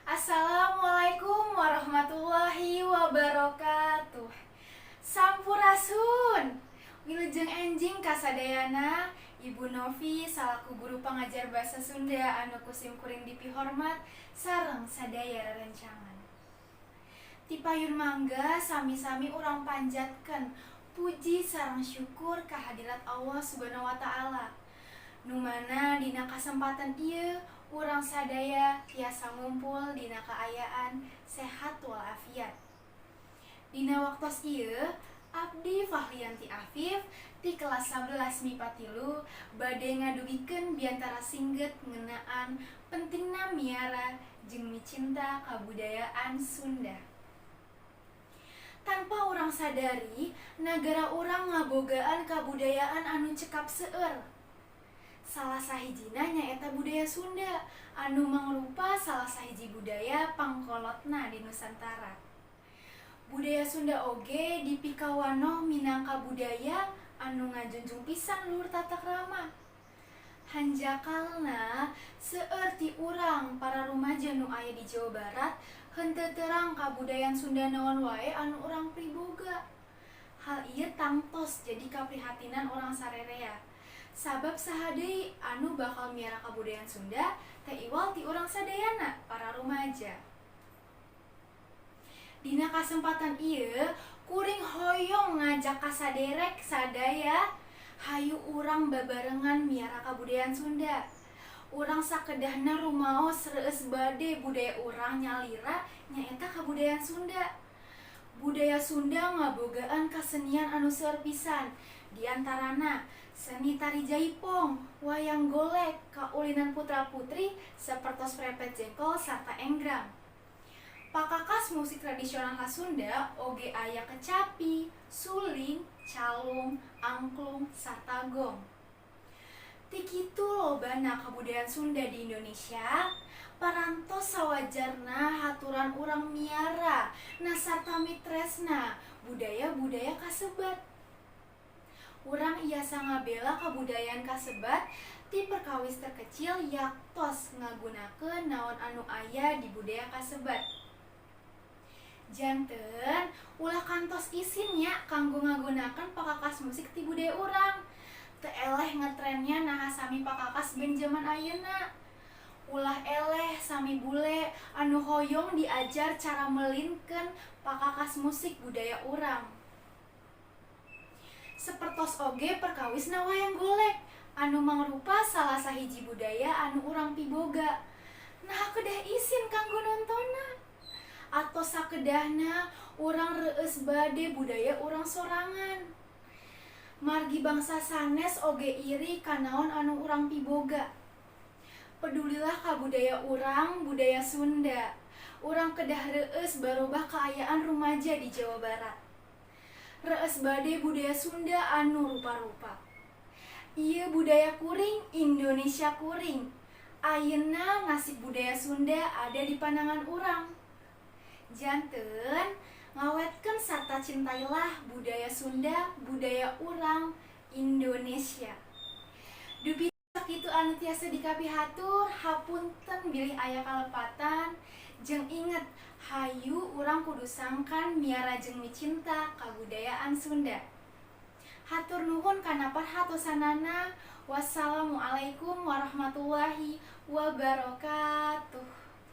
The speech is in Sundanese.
Assalamualaikum warahmatullahi wabarakatuh. Sampurasun. Wilujeng enjing kasadayana, Ibu Novi salaku guru pengajar bahasa Sunda anu kusim kuring dipihormat sareng sadaya rerencangan. Ti payun mangga sami-sami urang panjatkeun puji sareng syukur kehadirat Allah Subhanahu wa taala. Nu mana dina kasempatan ieu urang sadaya tiasa ngumpul dina kaayaan sehat walafiat. Dina waktos ieu abdi Fahriyanti Afif ti kelas 11 MIPA 3 bade ngadugikeun biantara singget ngeunaan pentingna miara jeung micinta kabudayaan Sunda. Tanpa urang sadari, nagara urang ngabogaan kabudayaan anu cekap seueur. Salah sahijina nyaeta budaya Sunda anu mangrupa salah sahiji budaya pangkolotna di Nusantara. Budaya Sunda oge dipikawanoh minangka budaya anu ngajunjung pisan luhur tata krama. Hanjakalna seueur ti urang para rumaja nu aya di Jawa Barat henteu terang kabudayaan Sunda naon wae anu urang priboga. Hal ieu tangtos jadi kaprihatinan orang sarerea. Sabab saha deui anu bakal miara kabudayaan Sunda teh iwal ti urang sadayana para rumaja. Dina kasempatan ieu kuring hoyong ngajak kasaderek sadaya hayu urang babarengan miara kabudayaan Sunda. Urang sakedahna rumaos reueus bade budaya urang nyalira nyaeta kabudayaan Sunda. Budaya Sunda ngabogaan kasenian anu seueur pisan, diantarana seni tari jaipong, wayang golek, kaulinan putra-putri sapertos prepet jengkol sarta enggrang. Pakakas musik tradisional khas Sunda oge aya kecapi, suling, calung, angklung, sarta gong. Ti kitu lobana kabudayaan Sunda di Indonesia, parantos sawajarna haturan urang miara na sarta mitresna budaya-budaya kasebat. Urang iasa ngabela kabudayaan kasebat ti perkawis terkecil yaktos ngagunakeun naon anu aya di budaya kasebat. Janten ulah kantos isinnya kanggo ngagunakeun pakakas musik ti budaya urang. Teu eleh ngetrennya naha sami pakakas band jaman ayeuna. Ulah eleh sami bule anu hoyong diajar cara melinkeun pakakas musik budaya urang. Sapertos oge perkawisna wayang golek anu mangrupa salah sahiji budaya anu urang piboga. Nah kedah isin kanggo nontonna. Atos sakedahna urang reueus bade budaya urang sorangan. Margi bangsa sanes oge iri kanaon anu urang piboga. Pedulilah ka budaya urang, budaya Sunda. Urang kedah reueus barobah kaayaan rumaja di Jawa Barat. Reueus bade budaya Sunda anu rupa-rupa. Ieu budaya kuring, Indonesia kuring. Ayeuna ngasih budaya Sunda ada di pandangan urang. Janten ngawetkeun sarta cintailah budaya Sunda, budaya urang Indonesia. Dupi kitu anu tiasa dikapihatur, hapunten bilih aya kalepatan, jeung inget hayu urang kudu sangkan miara jeung micinta kabudayaan Sunda. Hatur nuhun kana parhatosanana. Wassalamualaikum warahmatullahi wabarakatuh.